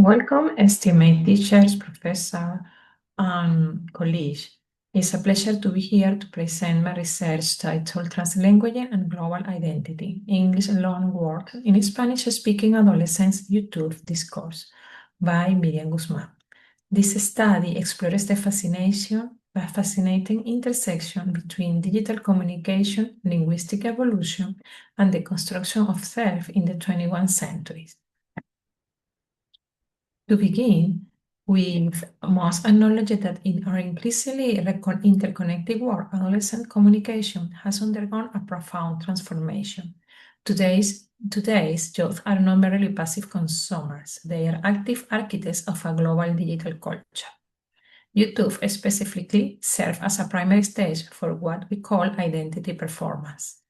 Welcome, esteemed teachers, professor, and colleagues. It's a pleasure to be here to present my research titled Translanguaging and Global Identity, English Learning Work in Spanish-Speaking Adolescents YouTube Discourse by Miriam Guzman. This study explores the fascinating intersection between digital communication, linguistic evolution, and the construction of self in the 21st century. To begin, we must acknowledge that in our increasingly interconnected world, adolescent communication has undergone a profound transformation. Today's youth are not merely passive consumers, they are active architects of a global digital culture. YouTube specifically serves as a primary stage for what we call identity performance.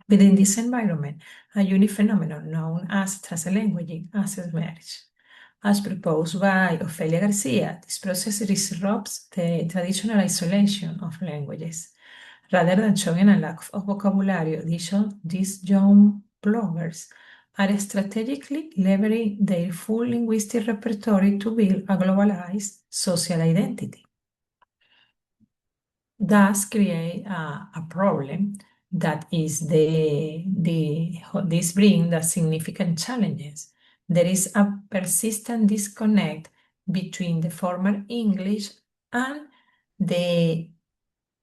Within this environment, a unique phenomenon known as translanguaging has emerged. As proposed by Ofelia Garcia, this process disrupts the traditional isolation of languages. Rather than showing a lack of vocabulary, these young bloggers are strategically leveraging their full linguistic repertoire to build a globalized social identity. Thus create a problem that is this brings the significant challenges. There is a persistent disconnect between the formal English and the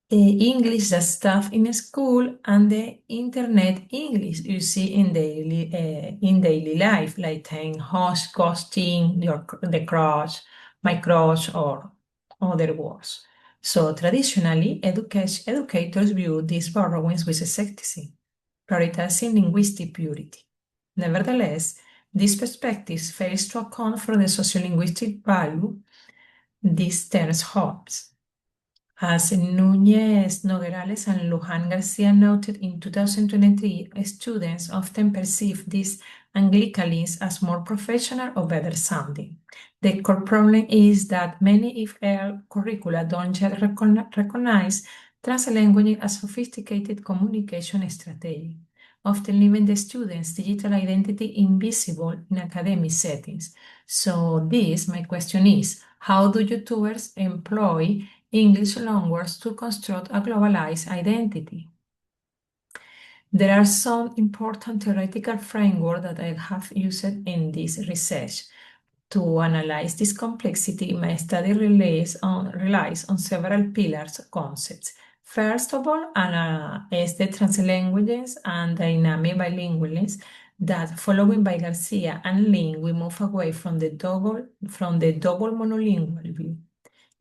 English that's taught in school and the internet English you see in daily life, like saying host, ghosting, the crush, my crush, or other words. So traditionally, educators view these borrowings with skepticism, prioritizing linguistic purity. Nevertheless, these perspectives fail to account for the sociolinguistic value these terms holds. As Núñez Noguerales and Luján Garcia noted in 2023, students often perceive these Anglicalisms as more professional or better sounding. The core problem is that many IFL curricula don't yet recognize translanguaging as sophisticated communication strategy, often leaving the students' digital identity invisible in academic settings. So my question is, how do YouTubers employ English loanwords to construct a globalized identity? There are some important theoretical frameworks that I have used in this research. To analyze this complexity, my study relies on several pillars concepts. First of all, is the translanguages and dynamic bilingualism that, following by Garcia and Lin, we move away from the double monolingual view.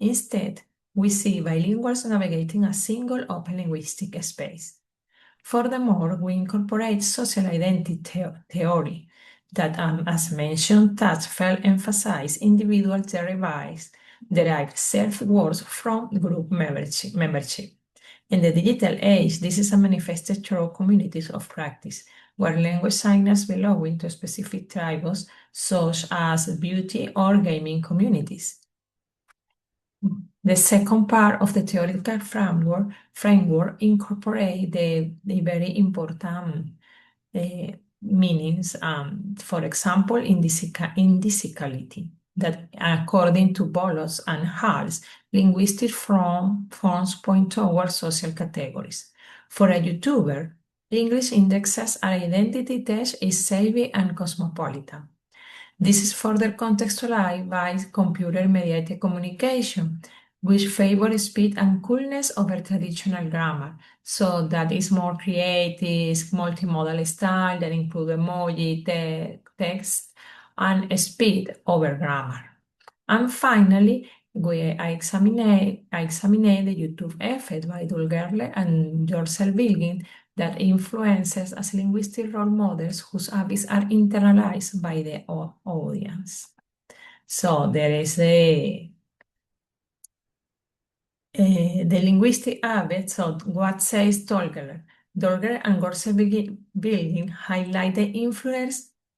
Instead, we see bilinguals navigating a single open linguistic space. Furthermore, we incorporate social identity theory that, as mentioned, Tatchfeld emphasized individual derived self-worth from group membership. In the digital age, this is a manifested through communities of practice, where language signers belong to specific tribes, such as beauty or gaming communities. The second part of the theoretical framework incorporates the very important meanings, for example, indicicality, that according to Bolos and Hals, linguistic forms point towards social categories. For a YouTuber, English indexes an identity test is savvy and cosmopolitan. This is further contextualized by computer-mediated communication, which favors speed and coolness over traditional grammar. So that is more creative, multimodal style that include emoji, text, and speed over grammar. And finally, I examined the YouTube effect by Dulgerle and George Bilgin that influences as linguistic role models whose habits are internalized by the audience. So there is the linguistic habits. So what says Dulger? Dulger and Bilgin highlight the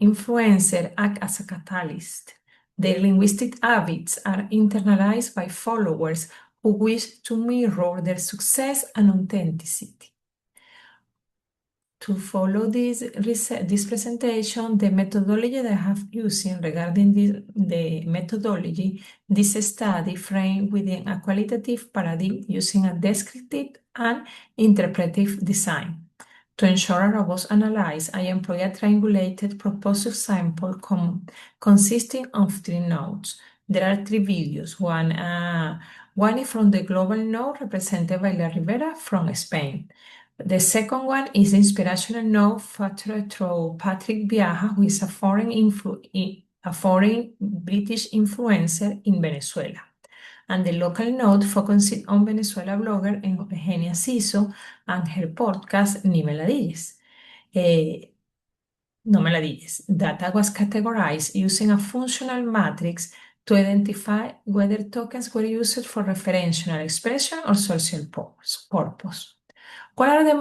influencer act as a catalyst. Their linguistic habits are internalized by followers who wish to mirror their success and authenticity. to follow this presentation, the methodology that I have using regarding the methodology, this study framed within a qualitative paradigm using a descriptive and interpretive design. To ensure a robust analysis, I employ a triangulated propositive sample consisting of 3 nodes. There are 3 videos. One is from the global node represented by La Rivera from Spain. The second one is the inspirational node featured through Patrick Viaja, who is a foreign British influencer in Venezuela. And the local node focusing on Venezuela blogger Eugenia Ciso and her podcast Ni me la digas. No me la digas. Data was categorized using a functional matrix to identify whether tokens were used for referential expression or social purpose. What are the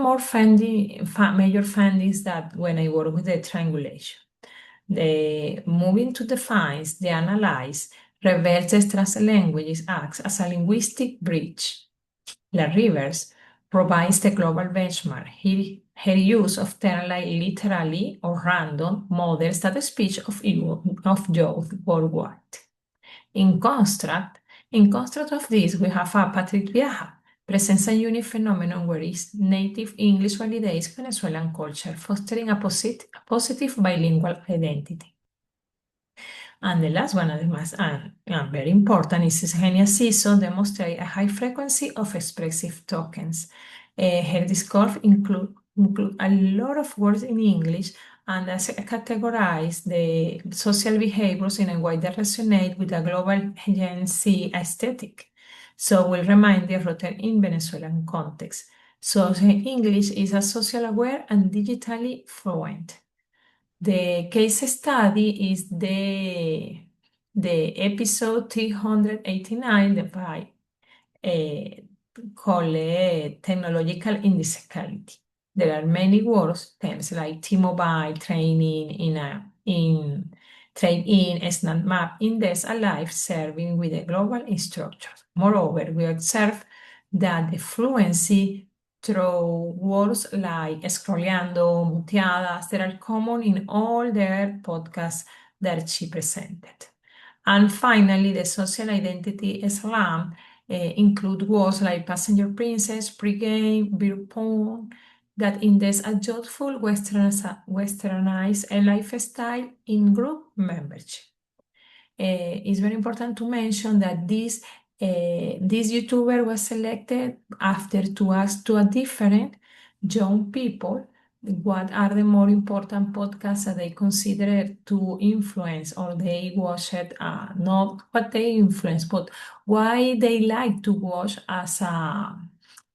major findings that when I work with the triangulation? The moving to defines, the analyze, reverses translanguages acts as a linguistic bridge. La Rivers provides the global benchmark. Her use of terms like literally or random models that speech of youth worldwide. In contrast of this, we have a Patrick Viaja, presents a unique phenomenon where his native English validates Venezuelan culture, fostering a positive bilingual identity. And the last one, además, and very important, is Eugenia Ciso demonstrate a high frequency of expressive tokens. Her discourse include a lot of words in English and as categorize the social behaviors in a way that resonate with the global Gen Z aesthetic. So we'll remind the rooted in Venezuelan context. So English is a social aware and digitally fluent. The case study is the episode 389 by called technological indisciplinarity. There are many words, terms like T-Mobile, trade-in, snap map, index, alive, serving with a global structure. Moreover, we observe that the fluency through words like scrolleando, muteadas, that are common in all their podcasts that she presented. And finally, the social identity slam include words like passenger princess, pregame, beer pong, that index a youthful westernized lifestyle in group membership. It's very important to mention that this YouTuber was selected after to ask to a different young people what are the more important podcasts that they consider to influence or they watch it, not what they influence, but why they like to watch as a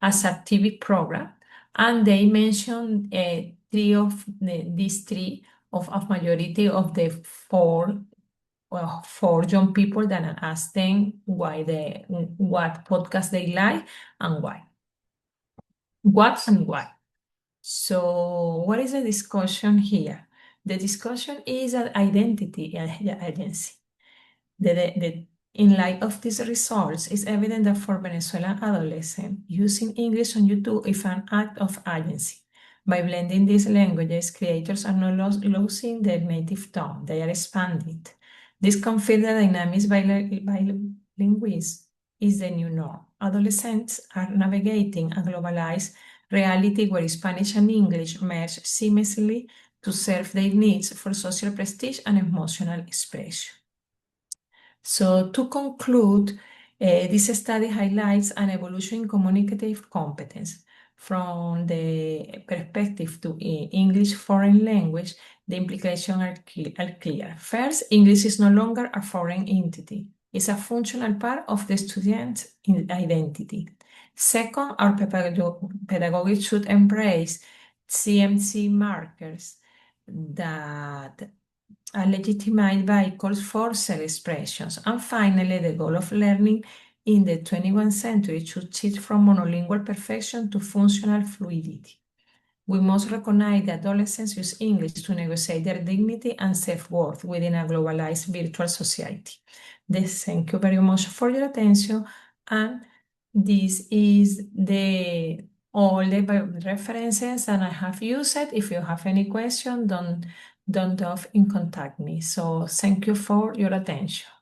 TV program. And they mentioned these three of majority of the four young people that asked them what podcast they like and why. What and why. So what is the discussion here? The discussion is an identity agency. In light of these results, it's evident that for Venezuelan adolescents, using English on YouTube is an act of agency. By blending these languages, creators are not losing their native tongue, they are expanding it. This confirms the dynamics bilingualism is the new norm. Adolescents are navigating a globalized reality where Spanish and English merge seamlessly to serve their needs for social prestige and emotional expression. So to conclude, this study highlights an evolution in communicative competence. From the perspective to English foreign language, the implications are clear. First, English is no longer a foreign entity. It's a functional part of the student's identity. Second, our pedagogy should embrace CMC markers that are legitimate vehicles for self-expressions. And finally, the goal of learning in the 21st century should shift from monolingual perfection to functional fluidity. We must recognize that adolescents use English to negotiate their dignity and self-worth within a globalized virtual society. Thank you very much for your attention, and this is the all the references and I have used it. If you have any question, don't doubt in contact me. So thank you for your attention.